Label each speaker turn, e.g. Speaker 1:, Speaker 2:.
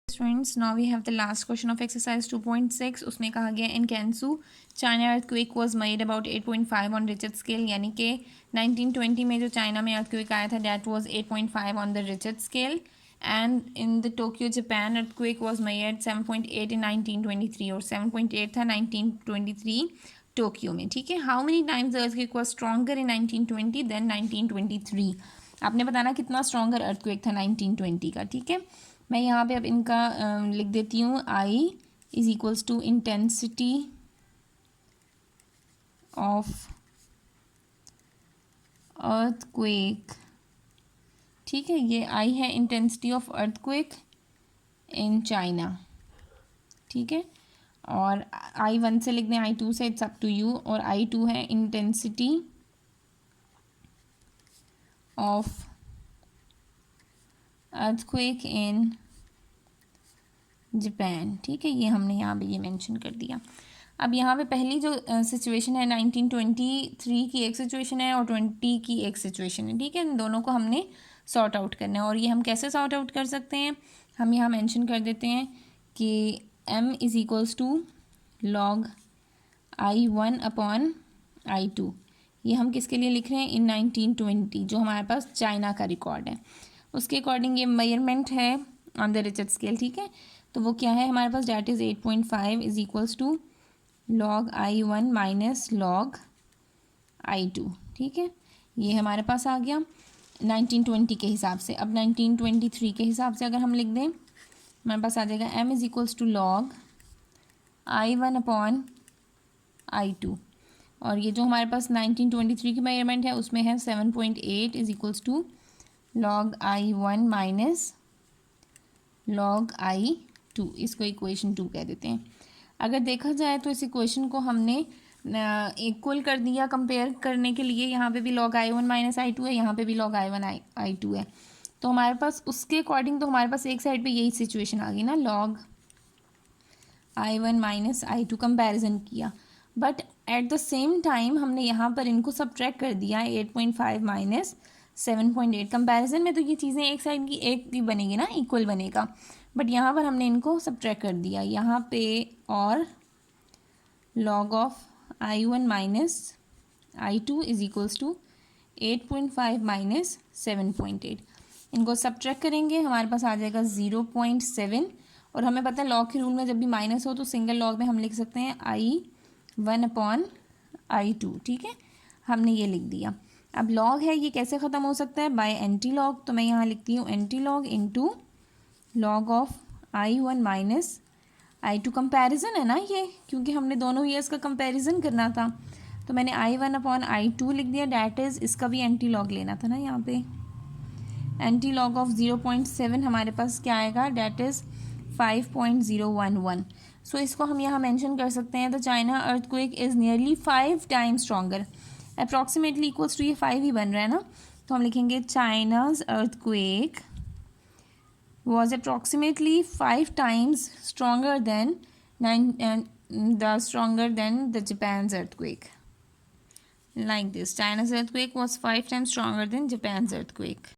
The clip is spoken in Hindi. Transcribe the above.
Speaker 1: Students, now we have the last question of exercise 2.6. उसमें कहा गया in Gansu China earthquake was made about 8.5 on Richter scale, यानी कि 1920 में जो चाइना में earthquake आया था that was 8.5 on the Richter scale, and in the Tokyo Japan earthquake was made 7.8 in 1923 और 7.8 था 1923 टोक्यो में. ठीक है, how many times the earthquake was stronger in 1920 than 1923. आपने बताना कितना स्ट्रॉन्गर earthquake था 1920 का. ठीक है, मैं यहाँ पे अब इनका लिख देती हूँ. I is equals to intensity of earthquake. ठीक है, ये I है intensity of earthquake in China. ठीक है, और I1 से लिख दें, I2 से, इट्स अप टू यू. और I2 है intensity of earthquake in Japan. ठीक है, ये हमने यहाँ पे ये मेंशन कर दिया. अब यहाँ पे पहली जो सिचुएशन है 1923 की एक सिचुएशन है और 20 की एक सिचुएशन है. ठीक है, इन दोनों को हमने सॉर्ट आउट करना है. और ये हम कैसे सॉर्ट आउट कर सकते हैं, हम यहाँ मेंशन कर देते हैं कि m is equals to log I1 upon I2. ये हम किसके लिए लिख रहे हैं, इन 1920 जो हमारे पास चाइना का रिकॉर्ड है उसके अकॉर्डिंग ये मेजरमेंट है ऑन द रिचर्ड स्केल. ठीक है, तो वो क्या है हमारे पास, that is 8.5 is equals to log I1 minus log I2. ठीक है, ये हमारे पास आ गया 1920 के हिसाब से. अब 1923 के हिसाब से अगर हम लिख दें, हमारे पास आ जाएगा m is equals to log I1 upon I2. और ये जो हमारे पास 1923 की मेजरमेंट है उसमें है 7.8 is equals to log I1 minus log I2. इसको इक्वेशन 2 कह देते हैं. अगर देखा जाए तो इस इक्वेशन को हमने इक्वल कर दिया कंपेयर करने के लिए. यहाँ पे भी log I1 माइनस I2 है, यहाँ पे भी log I1 I2 है. तो हमारे पास उसके अकॉर्डिंग तो हमारे पास एक साइड पे यही सिचुएशन आ गई ना, log I1 minus I2 comparison किया. But at the same time हमने यहाँ पर इनको सब्ट्रैक्ट कर दिया 8.5 माइनस 7.8. कंपैरिजन में तो ये चीज़ें एक साइड की एक ही बनेगी ना, इक्वल बनेगा. बट यहाँ पर हमने इनको सब्ट्रैक्ट कर दिया यहाँ पे. और log of I1 minus I2 is equals to 8.5 minus 7.8. इनको सब्ट्रैक्ट करेंगे, हमारे पास आ जाएगा 0.7. और हमें पता है लॉग के रूल में जब भी माइनस हो तो सिंगल लॉग में हम लिख सकते हैं I1 अपॉन I2. ठीक है, हमने ये लिख दिया. अब लॉग है ये कैसे ख़त्म हो सकता है, बाय एंटी लॉग. तो मैं यहाँ लिखती हूँ anti log into log of I1 minus I2. Comparison है ना ये, क्योंकि हमने दोनों ईयर्स का कंपैरिजन करना था. तो मैंने I1 अपॉन I2 लिख दिया. डैट इज़ इसका भी एंटी लॉग लेना था ना, यहाँ पे एंटी लॉग ऑफ 0.7 हमारे पास क्या आएगा, डैट इज़ 5.011. सो इसको हम यहाँ मेंशन कर सकते हैं. The China earthquake is nearly 5 times stronger. Approximately equals to ये 5 ही बन रहा है ना, तो हम लिखेंगे China's earthquake was approximately 5 times stronger than the Japan's earthquake. Like this, China's earthquake was 5 times stronger than Japan's earthquake.